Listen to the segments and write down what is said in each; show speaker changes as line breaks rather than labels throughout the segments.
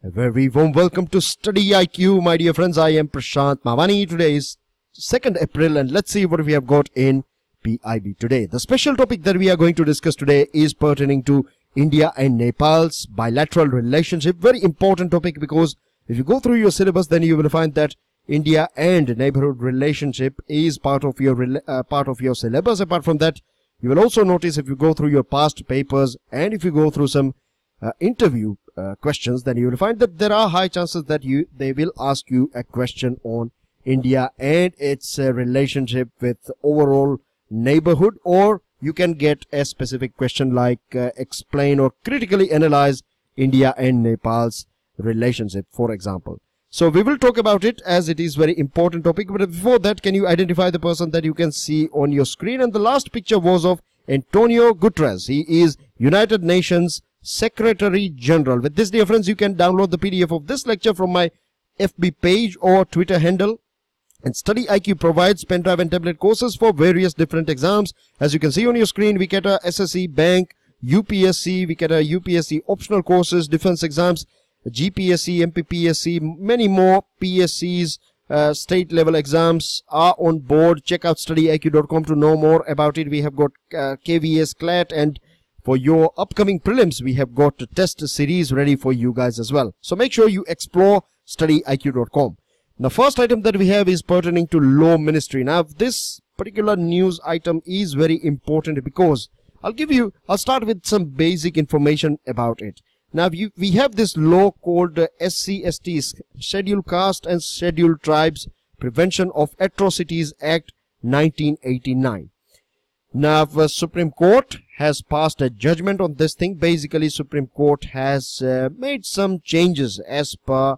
A very warm welcome to StudyIQ, my dear friends. I am Prashant Mavani. Today is 2nd April and let's see what we have got in PIB today. The special topic that we are going to discuss today is pertaining to India and Nepal's bilateral relationship. Very important topic because if you go through your syllabus, then you will find that India and neighborhood relationship is part of your syllabus. Apart from that, you will also notice if you go through your past papers and if you go through some interview questions, then you will find that there are high chances that they will ask you a question on India and its relationship with overall neighborhood, or you can get a specific question like explain or critically analyze India and Nepal's relationship, for example. So we will talk about it as it is very important topic. But before that, can you identify the person that you can see on your screen? And the last picture was of Antonio Guterres. He is United Nations Secretary General. With this, dear friends, you can download the PDF of this lecture from my FB page or Twitter handle. And StudyIQ provides pen drive and tablet courses for various different exams. As you can see on your screen, we cater SSC, Bank, UPSC, we cater UPSC optional courses, defense exams, GPSC, MPPCS, many more PSCs, state level exams are on board. Check out StudyIQ.com to know more about it. We have got KVS, CLAT, and for your upcoming prelims, we have got a test series ready for you guys as well. So make sure you explore StudyIQ.com. The first item that we have is pertaining to Law Ministry. Now, this particular news item is very important because I'll start with some basic information about it. Now, we have this law called SCST, Scheduled Caste and Scheduled Tribes Prevention of Atrocities Act 1989. Now, the Supreme Court has passed a judgment on this thing. Basically, Supreme Court has made some changes as per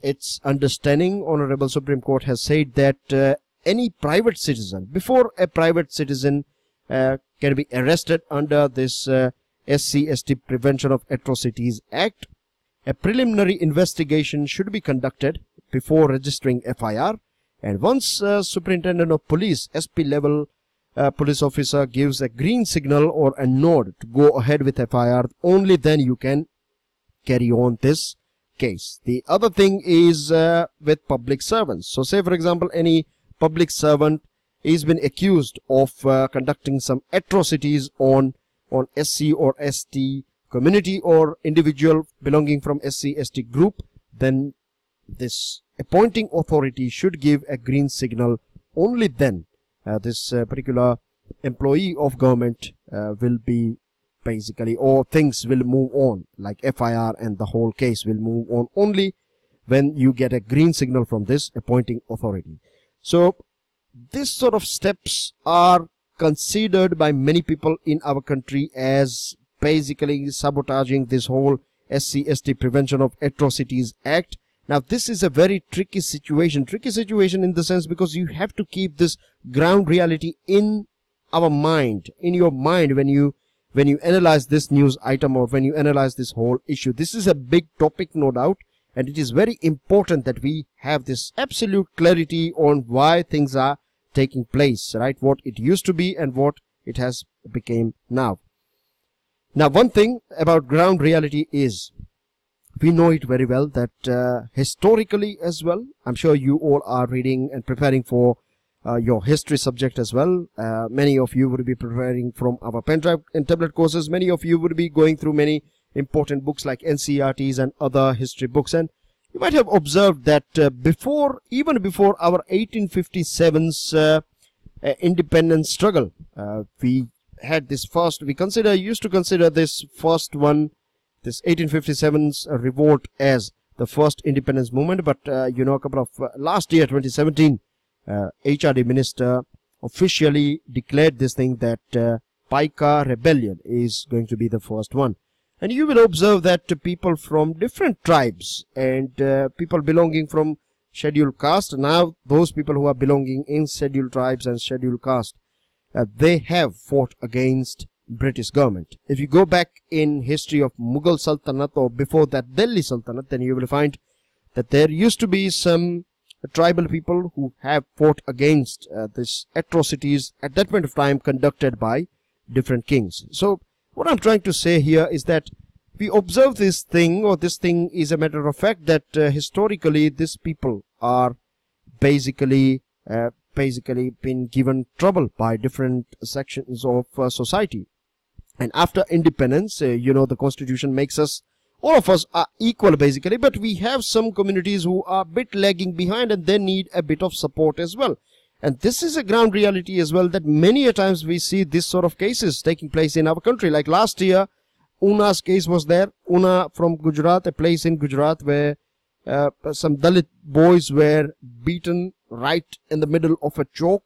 its understanding. Honorable Supreme Court has said that any private citizen, before a private citizen can be arrested under this SCST Prevention of Atrocities Act, a preliminary investigation should be conducted before registering FIR. And once Superintendent of Police, SP level police officer gives a green signal or a nod to go ahead with FIR, only then you can carry on this case. The other thing is with public servants. So say, for example, any public servant is been accused of conducting some atrocities on SC or ST community or individual belonging from SC/ST group, then this appointing authority should give a green signal. Only then this particular employee of government will be basically, or things will move on, like FIR and the whole case will move on only when you get a green signal from this appointing authority. So this sort of steps are considered by many people in our country as basically sabotaging this whole SCST Prevention of Atrocities Act. Now, this is a very tricky situation in the sense because you have to keep this ground reality in our mind, in your mind when you analyze this news item or when you analyze this whole issue. This is a big topic, no doubt, and it is very important that we have this absolute clarity on why things are taking place, right? What it used to be and what it has become now. Now, one thing about ground reality is we know it very well that historically as well, I'm sure you all are reading and preparing for your history subject as well. Many of you would be preparing from our pen drive and tablet courses. Many of you would be going through many important books like NCERTs and other history books. And you might have observed that even before our 1857's independence struggle, we had this first, used to consider this first one, this 1857's revolt as the first independence movement. But, a couple of, last year, 2017, HRD minister officially declared this thing that Paika rebellion is going to be the first one. And you will observe that people from different tribes and people belonging from scheduled caste, now those people who are belonging in scheduled tribes and scheduled caste, they have fought against British government. If you go back in history of Mughal Sultanate or before that Delhi Sultanate, then you will find that there used to be some tribal people who have fought against this atrocities at that point of time conducted by different kings. So what I'm trying to say here is that we observe this thing, or this thing is a matter of fact, that historically these people are basically been given trouble by different sections of society. And after independence, the constitution makes us, all of us are equal basically, but we have some communities who are a bit lagging behind and they need a bit of support as well. And this is a ground reality as well, that many a times we see this sort of cases taking place in our country. Like last year, Una's case was there. Una from Gujarat, a place in Gujarat where some Dalit boys were beaten right in the middle of a chowk.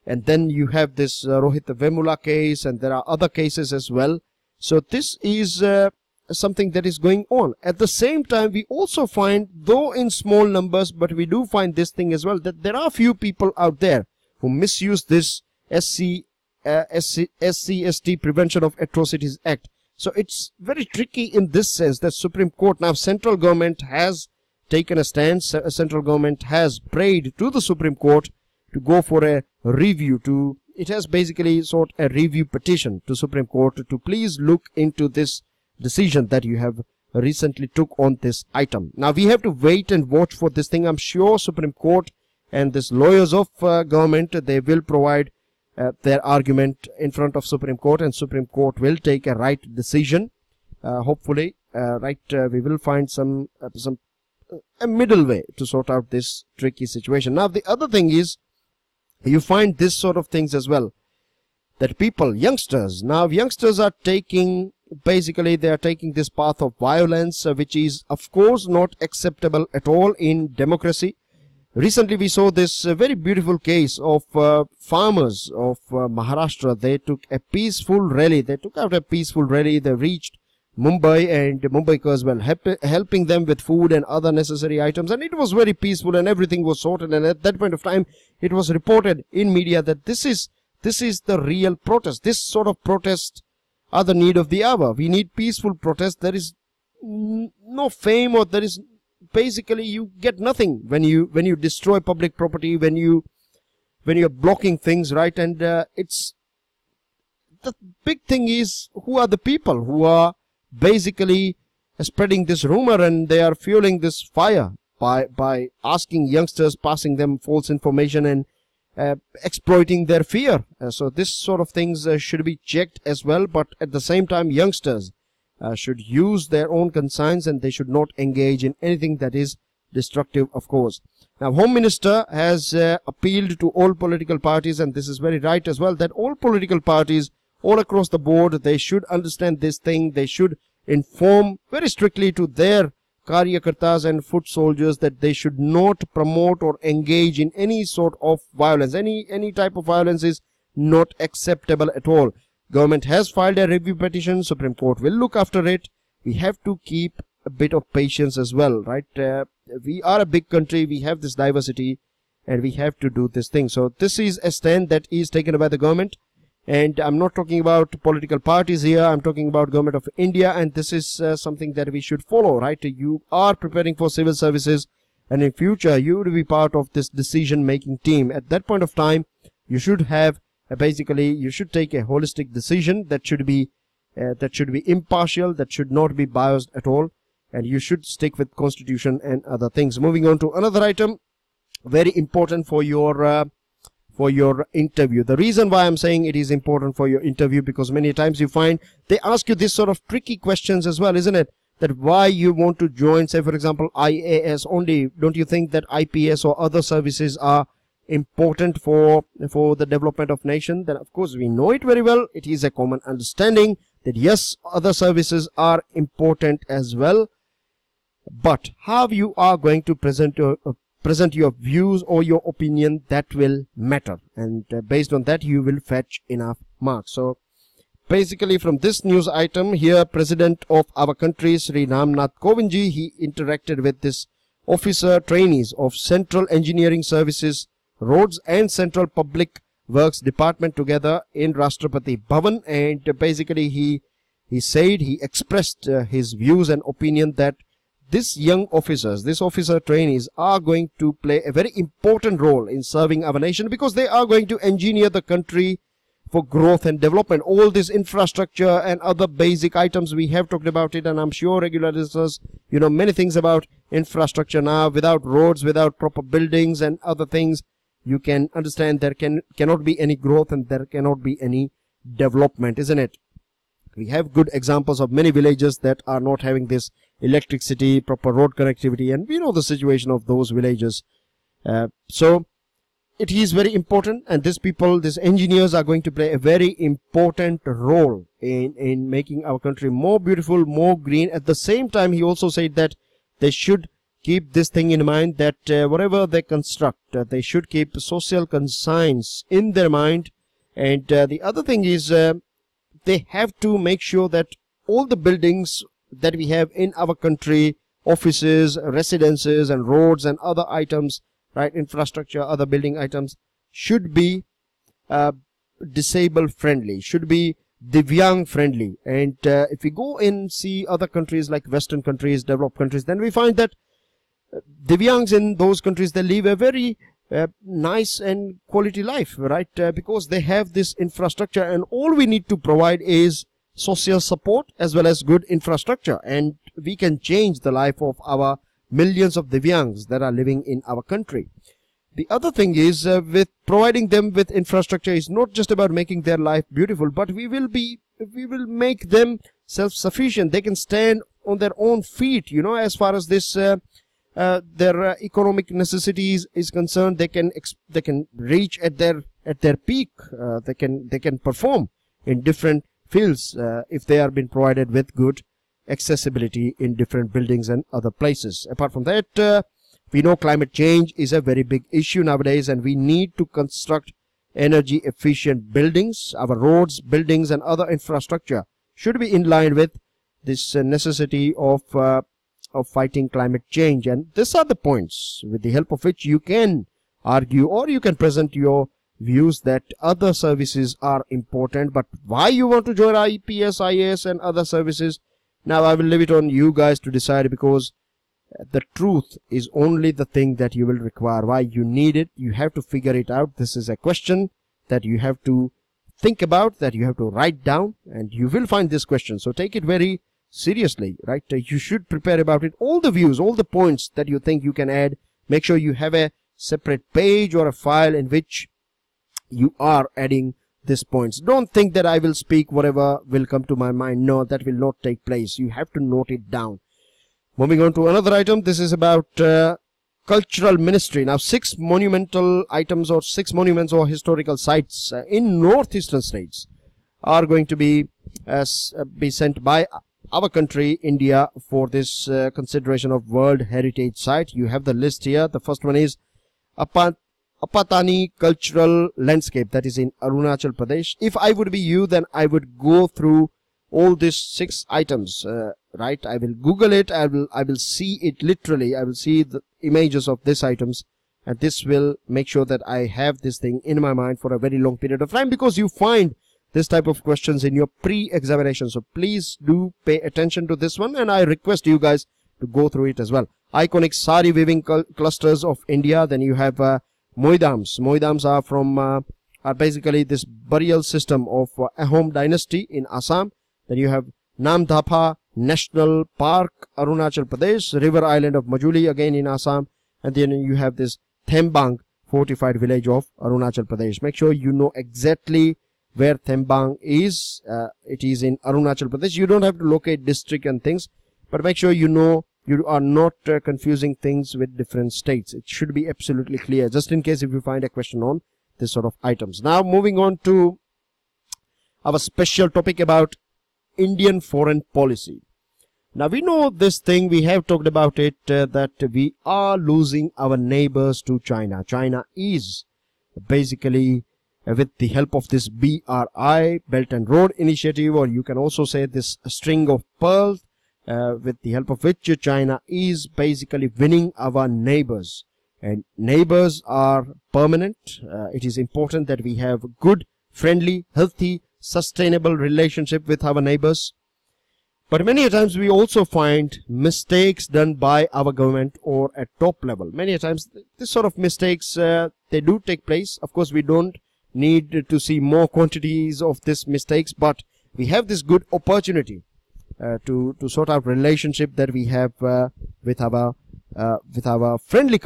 And then you have this Rohit Vemula case, and there are other cases as well. So this is something that is going on. At the same time, we also find, though in small numbers, but we do find this thing as well, that there are few people out there who misuse this SCST Prevention of Atrocities Act. So it's very tricky in this sense that Supreme Court, now central government has taken a stand. Central government has prayed to the Supreme Court to go for a review. It has basically sought a review petition to Supreme Court to please look into this decision that you have recently took on this item. Now we have to wait and watch for this thing. I'm sure Supreme Court and this lawyers of government, they will provide their argument in front of Supreme Court, and Supreme Court will take a right decision. Hopefully, we will find a middle way to sort out this tricky situation. Now the other thing is, you find this sort of things as well, that people, youngsters are taking, basically they are taking this path of violence, which is of course not acceptable at all in democracy. Recently we saw this very beautiful case of farmers of Maharashtra. They took a peaceful rally. They took out a peaceful rally. They reached Mumbai, and Mumbaikars were helping them with food and other necessary items, and it was very peaceful and everything was sorted. And at that point of time, it was reported in media that this is the real protest. This sort of protest are the need of the hour. We need peaceful protest. There is no fame, or there is basically you get nothing when you destroy public property, when you're blocking things, right? And it's the big thing is, who are the people who are basically spreading this rumor, and they are fueling this fire by asking youngsters, passing them false information, and exploiting their fear. So this sort of things should be checked as well. But at the same time, youngsters should use their own conscience, and they should not engage in anything that is destructive, of course. Now, Home Minister has appealed to all political parties, and this is very right as well, that all political parties all across the board, they should understand this thing. They should inform very strictly to their karyakartas and foot soldiers that they should not promote or engage in any sort of violence. Any type of violence is not acceptable at all. Government has filed a review petition. Supreme Court will look after it. We have to keep a bit of patience as well, right? We are a big country. We have this diversity, and we have to do this thing. So this is a stand that is taken by the government. And I'm not talking about political parties here. I'm talking about Government of India, and this is something that we should follow, right? You are preparing for civil services, and in future you will be part of this decision-making team. At that point of time, you should have you should take a holistic decision that should be impartial, that should not be biased at all, and you should stick with Constitution and other things. Moving on to another item, very important for your interview. The reason why I'm saying it is important for your interview, because many times you find they ask you this sort of tricky questions as well, isn't it? That why you want to join, say for example, IAS only. Don't you think that IPS or other services are important for the development of nation? Then of course we know it very well. It is a common understanding that yes, other services are important as well. But how you are going to present your views or your opinion, that will matter, and based on that you will fetch enough marks. So basically from this news item here, President of our country Sri Ramnath Kovind ji, he interacted with this officer trainees of Central Engineering Services, Roads and Central Public Works Department together in Rashtrapati Bhavan, and basically he expressed his views and opinion that these young officers, these officer trainees are going to play a very important role in serving our nation, because they are going to engineer the country for growth and development. All this infrastructure and other basic items, we have talked about it, and I'm sure regular listeners, you know many things about infrastructure now. Without roads, without proper buildings and other things, you can understand there cannot be any growth and there cannot be any development, isn't it? We have good examples of many villages that are not having this electricity, proper road connectivity, and we know the situation of those villages. So it is very important, and these engineers are going to play a very important role in making our country more beautiful, more green. At the same time, he also said that they should keep this thing in mind, that whatever they construct, they should keep social conscience in their mind. And the other thing is they have to make sure that all the buildings that we have in our country, offices, residences and roads and other items, right, infrastructure, other building items, should be disabled friendly, should be Divyang friendly. And if we go and see other countries like Western countries, developed countries, then we find that Divyangs in those countries, they live a very nice and quality life, right? Because they have this infrastructure, and all we need to provide is social support as well as good infrastructure, and we can change the life of our millions of Divyangs that are living in our country. The other thing is with providing them with infrastructure is not just about making their life beautiful, but we will make them self-sufficient. They can stand on their own feet, you know, as far as this their economic necessities is concerned. They can reach at their peak. They can perform in different fields if they are being provided with good accessibility in different buildings and other places. Apart from that, we know climate change is a very big issue nowadays, and we need to construct energy efficient buildings. Our roads, buildings and other infrastructure should be in line with this necessity of fighting climate change. And these are the points with the help of which you can argue or you can present your views that other services are important. But why you want to join IPS, IAS and other services, now I will leave it on you guys to decide, because the truth is only the thing that you will require. Why you need it, you have to figure it out. This is a question that you have to think about, that you have to write down, and you will find this question. So take it very seriously, right? You should prepare about it. All the views, all the points that you think you can add, make sure you have a separate page or a file in which you are adding these points. Don't think that I will speak whatever will come to my mind. No, that will not take place. You have to note it down. Moving on to another item. This is about cultural ministry. Now, 6 monumental items or 6 monuments or historical sites in northeastern states are going to be sent by our country, India, for this consideration of World Heritage Site. You have the list here. The first one is Apatani Cultural Landscape, that is in Arunachal Pradesh. If I would be you, then I would go through all these 6 items, right? I will Google it. I will see it literally. I will see the images of these items, and this will make sure that I have this thing in my mind for a very long period of time, because you find this type of questions in your pre-examination. So please do pay attention to this one, and I request you guys to go through it as well. Iconic sari weaving clusters of India. Then you have Moidams. Moidams are from are basically this burial system of Ahom dynasty in Assam. Then you have Namdapha National Park, Arunachal Pradesh, river island of Majuli, again in Assam. And then you have this Thembang fortified village of Arunachal Pradesh. Make sure you know exactly where Thembang is. It is in Arunachal Pradesh. You don't have to locate district and things, but make sure you know you are not confusing things with different states. It should be absolutely clear, just in case if you find a question on this sort of items. Now, moving on to our special topic about Indian foreign policy. Now, we know this thing, we have talked about it, that we are losing our neighbors to China. China is basically, with the help of this BRI, Belt and Road Initiative, or you can also say this string of pearls, with the help of which China is basically winning our neighbors. And neighbors are permanent. It is important that we have good, friendly, healthy, sustainable relationship with our neighbors. But many times we also find mistakes done by our government or at top level. Many times this sort of mistakes, they do take place. Of course, we don't need to see more quantities of these mistakes, but we have this good opportunity to sort out relationship that we have with our friendly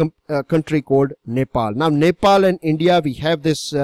country called Nepal. Now, Nepal and India, we have this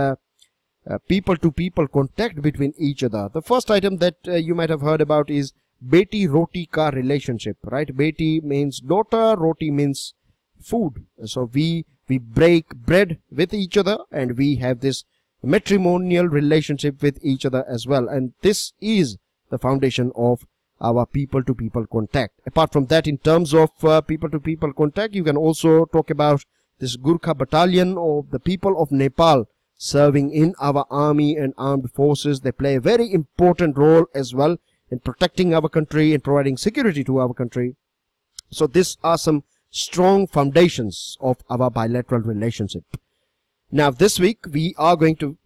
people-to-people contact between each other. The first item that you might have heard about is Beti Roti Ka relationship, right? Beti means daughter, roti means food. So we break bread with each other, and we have this matrimonial relationship with each other as well. And this is the foundation of our people-to-people contact. Apart from that, in terms of people-to-people contact, you can also talk about this Gurkha battalion of the people of Nepal serving in our army and armed forces. They play a very important role as well in protecting our country and providing security to our country. So these are some strong foundations of our bilateral relationship. Now, this week we are going to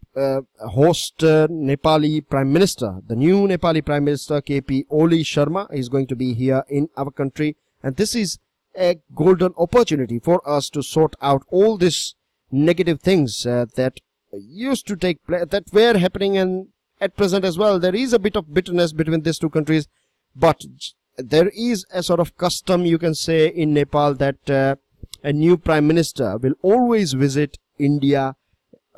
host Nepali Prime Minister. The new Nepali Prime Minister KP Oli Sharma is going to be here in our country, and this is a golden opportunity for us to sort out all these negative things that used to take place, that were happening, and at present as well. There is a bit of bitterness between these two countries, but there is a sort of custom, you can say, in Nepal that a new Prime Minister will always visit India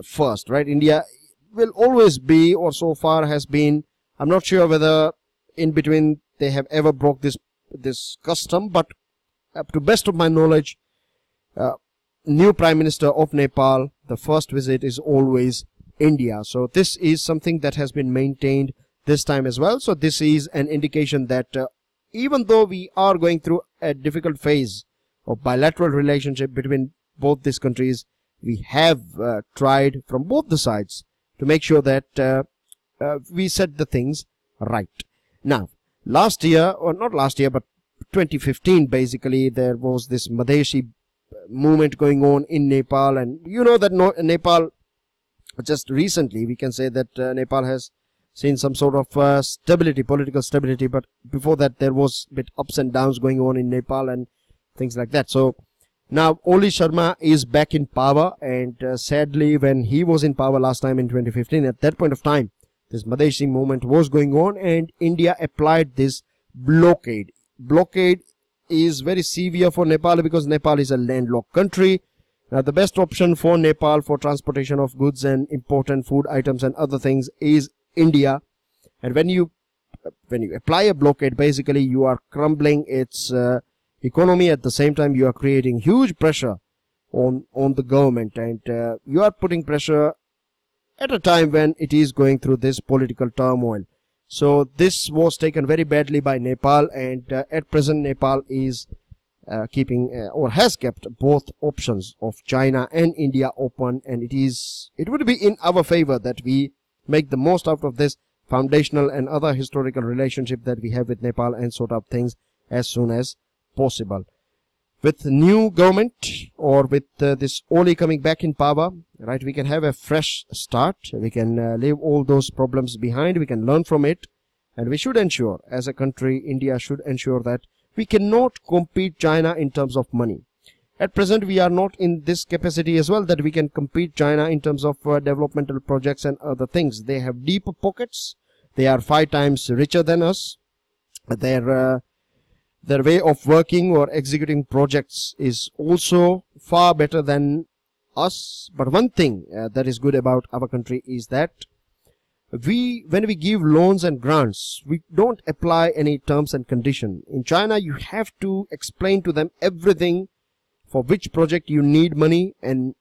first, right? India will always be, or so far has been, I'm not sure whether in between they have ever broke this custom, but up to best of my knowledge, new Prime Minister of Nepal, the first visit is always India. So this is something that has been maintained this time as well. So this is an indication that even though we are going through a difficult phase of bilateral relationship between both these countries, we have tried from both the sides to make sure that we set the things right. Now, last year, or not last year, but 2015, basically, there was this Madheshi movement going on in Nepal, and you know that Nepal, just recently, we can say that Nepal has seen some sort of stability, political stability, but before that there was a bit ups and downs going on in Nepal and things like that. So now Oli Sharma is back in power, and sadly, when he was in power last time in 2015, at that point of time, this Madheshi movement was going on, and India applied this blockade. Blockade is very severe for Nepal because Nepal is a landlocked country. Now, the best option for Nepal for transportation of goods and important food items and other things is India. And when you apply a blockade, basically you are crumbling its economy. At the same time, you are creating huge pressure on the government, and you are putting pressure at a time when it is going through this political turmoil. So this was taken very badly by Nepal, and at present Nepal is keeping or has kept both options of China and India open, and it would be in our favor that we make the most out of this foundational and other historical relationship that we have with Nepal and sort out things as soon as possible. With new government, or with this Oli coming back in power, right, we can have a fresh start. We can leave all those problems behind. We can learn from it, and we should ensure, as a country, India should ensure that we cannot compete China in terms of money. At present, we are not in this capacity as well that we can compete China in terms of developmental projects and other things. They have deeper pockets. They are 5 times richer than us. Their way of working or executing projects is also far better than us. But one thing that is good about our country is that when we give loans and grants, we don't apply any terms and conditions. In China, you have to explain to them everything for which project you need money, and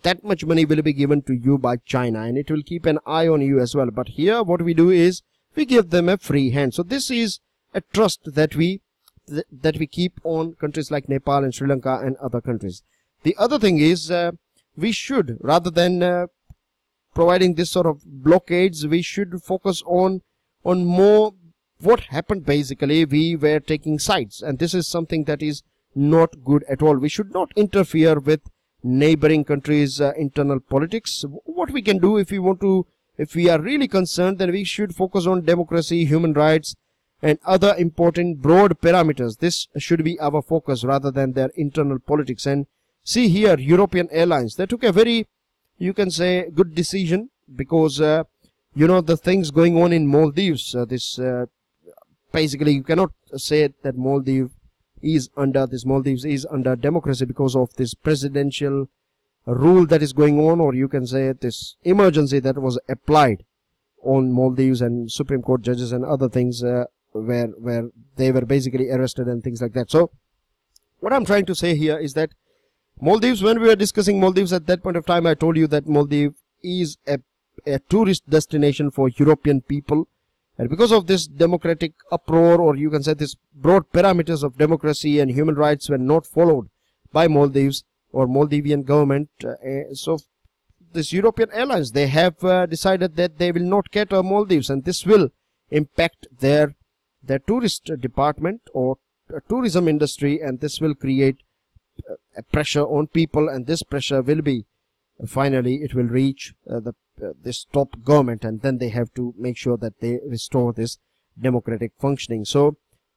that much money will be given to you by China, and it will keep an eye on you as well. But here, what we do is we give them a free hand. So this is a trust that we keep on countries like Nepal and Sri Lanka and other countries. The other thing is we should, rather than providing this sort of blockades, we should focus on more what happened. Basically, we were taking sides, and this is something that is not good at all. We should not interfere with neighboring countries' internal politics. What we can do, if we are really concerned, then we should focus on democracy, human rights, and other important broad parameters. This should be our focus rather than their internal politics. And see here, European airlines, they took a very, you can say, good decision. because you know, the things going on in Maldives. Basically, you cannot say that Maldives is under democracy because of this presidential rule that is going on, or you can say this emergency that was applied on Maldives and Supreme Court judges and other things, where they were basically arrested and things like that. So what I'm trying to say here is that Maldives, when we were discussing Maldives at that point of time, I told you that Maldives is a tourist destination for European people, and because of this democratic uproar, or you can say this broad parameters of democracy and human rights were not followed by Maldives or Maldivian government, so this European airlines, they have decided that they will not cater Maldives, and this will impact their tourist department or tourism industry, and this will create a pressure on people, and this pressure will be finally it will reach this top government, and then they have to make sure that they restore this democratic functioning. So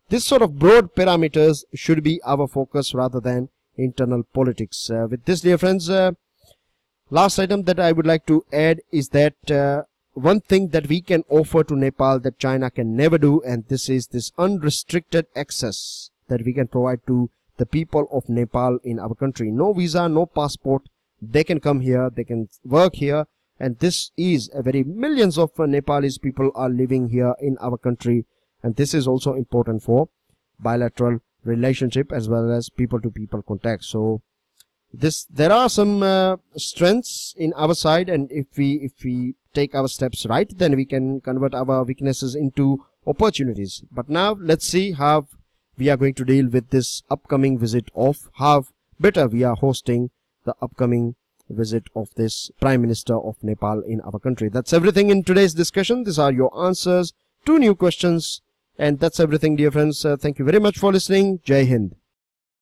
this sort of broad parameters should be our focus rather than internal politics. With this, dear friends, last item that I would like to add is that one thing that we can offer to Nepal that China can never do, and this is this unrestricted access that we can provide to the people of Nepal in our country. No visa, no passport. They can come here, they can work here, and this is a very millions of Nepalese people are living here in our country, and this is also important for bilateral relationship as well as people to people contact. So there are some strengths in our side, and if we take our steps right, then we can convert our weaknesses into opportunities. But now let's see how we are going to deal with this upcoming visit of how better we are hosting the upcoming visit of this Prime Minister of Nepal in our country. That's everything in today's discussion. These are your answers to new questions, and that's everything, dear friends. Thank you very much for listening. Jai Hind.